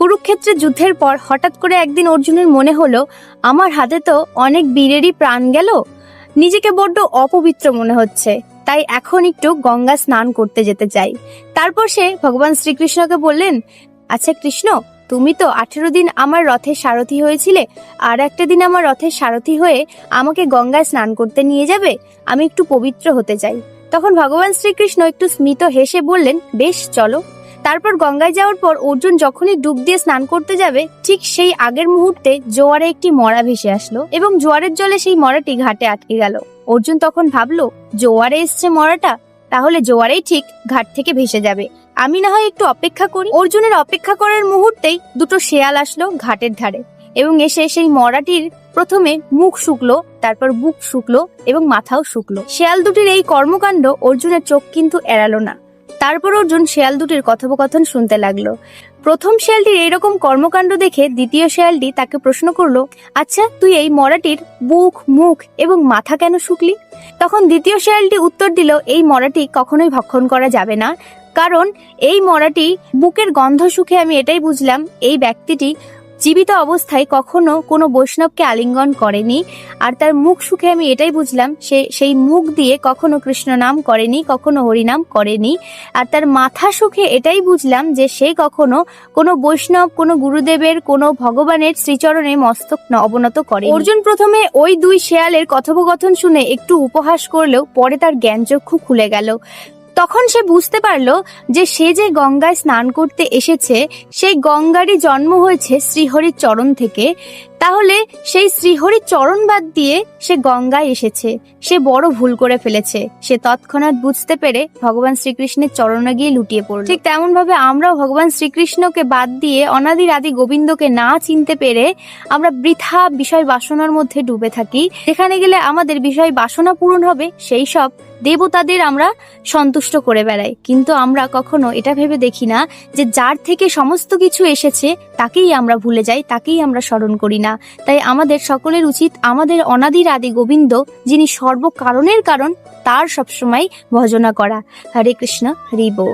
কুরুক্ষেত্রের যুদ্ধের পর হঠাৎ করে একদিন অর্জুনের মনে হলো, আমার হাতে তো অনেক বীরেরই প্রাণ গেল, নিজেকে বড্ড অপবিত্র মনে হচ্ছে, তাই এখন একটু গঙ্গা স্নান করতে যেতে চাই। তারপর সে ভগবান শ্রীকৃষ্ণকে বললেন, আচ্ছা কৃষ্ণ, তুমি তো 18 দিন আমার রথের সারথি হয়েছিলে, আর একটা দিন আমার রথের সারথি হয়ে আমাকে গঙ্গায় স্নান করতে নিয়ে যাবে? আমি একটু পবিত্র হতে চাই। তখন ভগবান শ্রীকৃষ্ণ একটু স্মিত হেসে বললেন, বেশ চলো। তারপর গঙ্গায় যাওয়ার পর অর্জুন যখনই ডুব দিয়ে স্নান করতে যাবে, ঠিক সেই আগের মুহূর্তে জোয়ারে একটি মরা ভেসে আসলো এবং জোয়ারের জলে সেই মরাটি ঘাটে আটকে গেল। অর্জুন তখন ভাবলো, জোয়ারে এসছে মরাটা, তাহলে জোয়ারেই ঠিক ঘাট থেকে ভেসে যাবে, আমি না হয় একটু অপেক্ষা করি। অর্জুনের অপেক্ষা করার মুহূর্তেই দুটো শেয়াল আসলো ঘাটের ধারে এবং এসে সেই মরাটির প্রথমে মুখ শুকলো, তারপর বুক শুকলো এবং মাথাও শুকলো। শেয়াল দুটির এই কর্মকাণ্ড অর্জুনের চোখ কিন্তু এড়ালো না। তারপর অর্জুন শেয়াল দুটির কথোপকথন শুনতে লাগলো। প্রথম শেয়ালটির এইরকম কর্মকাণ্ড দেখে দ্বিতীয় শেয়ালটি তাকে প্রশ্ন করলো, আচ্ছা তুই এই মরাটির বুক, মুখ এবং মাথা কেন শুকলি? তখন দ্বিতীয় শেয়ালটি উত্তর দিল, এই মরাটি কখনোই ভক্ষণ করা যাবে না, কারণ এই মরাটি বুকের গন্ধ শুকে আমি এটাই বুঝলাম এই ব্যক্তিটি জীবিত অবস্থায় কখনো কোনো বৈষ্ণবকে আলিঙ্গন করেনি, আর তার মুখ শুকে আমি এটাই বুঝলাম সে সেই মুখ দিয়ে কখনো কৃষ্ণ নাম করেনি, কখনো হরিনাম করেনি, আর তার মাথা শুকে এটাই বুঝলাম যে সে কখনো কোনো বৈষ্ণব, কোনো গুরুদেবের, কোনো ভগবানের শ্রীচরণে মস্তক অবনত করে। অর্জুন প্রথমে ওই দুই শেয়ালের কথোপকথন শুনে একটু উপহাস করলেও পরে তার জ্ঞানচক্ষু খুলে গেল। তখন সে বুঝতে পারলো যে সে যে গঙ্গায় স্নান করতে এসেছে, সেই গঙ্গারই জন্ম হয়েছে শ্রীহরির চরণ থেকে। তাহলে সেই শ্রীহরির চরণ বাদ দিয়ে সে গঙ্গায় এসেছে, সে বড় ভুল করে ফেলেছে। সে তৎক্ষণাৎ বুঝতে পেরে ভগবান শ্রীকৃষ্ণের চরণে গিয়ে লুটিয়ে পড়ল। ঠিক তেমন ভাবে আমরাও ভগবান শ্রীকৃষ্ণকে বাদ দিয়ে অনাদির আদি গোবিন্দকে না চিনতে পেরে আমরা বৃথা বিষয় বাসনার মধ্যে ডুবে থাকি। যেখানে গেলে আমাদের বিষয় বাসনা পূরণ হবে, সেই সব দেবতাদের আমরা সন্তুষ্ট করে বেড়াই, কিন্তু আমরা কখনো এটা ভেবে দেখি না যে যার থেকে সমস্ত কিছু এসেছে তাকেই আমরা ভুলে যাই, তাকেই আমরা স্মরণ করি না। তাই আমাদের সকলের উচিত আমাদের অনাদির আদি গোবিন্দ, যিনি সর্বকারণের কারণ, তার সবসময় ভজনা করা। হরে কৃষ্ণ, হরি বল।